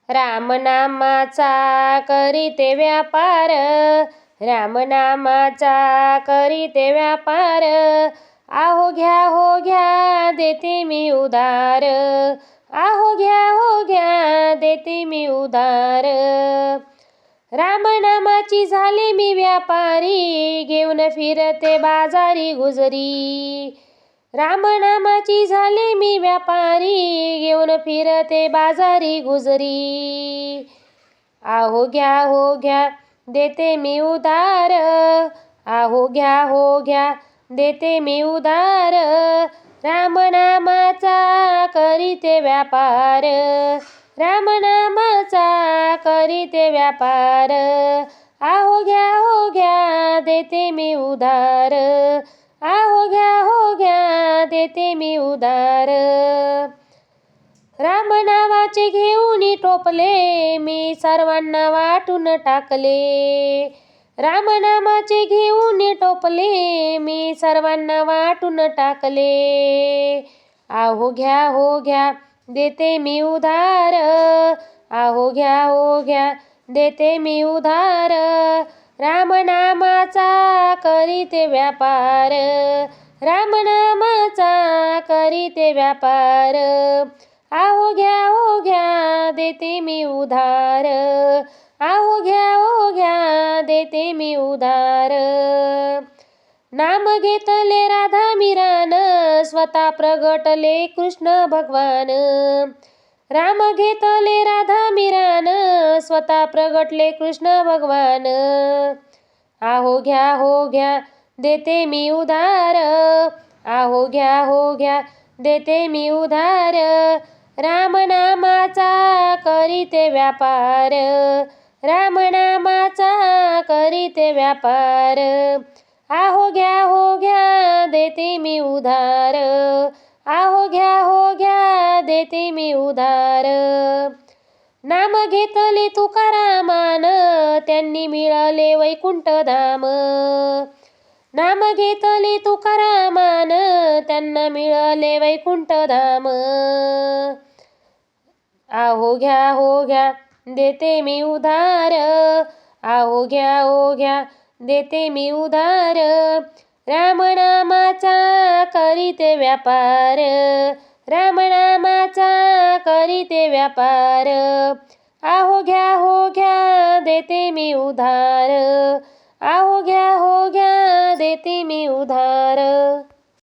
रामनामाचा करीते व्यापार, रामनामाचा करीते व्यापार, आहो घ्या देते मी उधार, आहो घ्या देते मी उधार। रामनामाची झाले मी व्यापारी, घेऊन फिरते बाजारी गुजरी। रामनामाची झाले मी व्यापारी, घेऊन फिरते बाजारी गुजरी। आहो घ्या देते मी उधार, आहो घ्या देते मी उधार। रामनामाचा करीते व्यापार, रामनामाचा करीते व्यापार, आहो घ्या देते मी उधार, आहो घ्या देते मी उधार। रामनामाचे घेऊन टोपले, मी सर्वांना वाटून टाकले। रामनामाचे घेऊन टोपले, मी सर्वांना वाटून टाकले। आहो घ्या देते मी उधार, आहो घ्या देते मी उधार। रामनामाचा करीते व्यापार, रामनामाचा करीते व्यापार, आहो घ्या देते मी उधार, आहो घ्या देते मी उधार। नाम घेतले राधा मीरान, स्वतः प्रगटले कृष्ण भगवान। राम घेतले राधा मीरान, स्वतः प्रगटले कृष्ण भगवान। आहो घ्या देते मी उधार, आहो घ्या देते मी उधार। रामनामाचा करीते व्यापार, रामनामाचा करीते व्यापार, आहो घ्या देते मी उधार, आहो घ्या देते मी उधार। नाम घेतले तुकारामान, त्यांनी मिळाले वैकुंठ धाम। नाम घेतले तुकारामान, त्यांना मिळाले वैकुंठ धाम। आहो घ्या देते मी उधार, आहो घ्या देते मी उधार। रामनामाचा करीते व्यापार, रामनामाचा करीते व्यापार, आहो घ्या देते मी उधार, आहो घ्या देते मी उधार।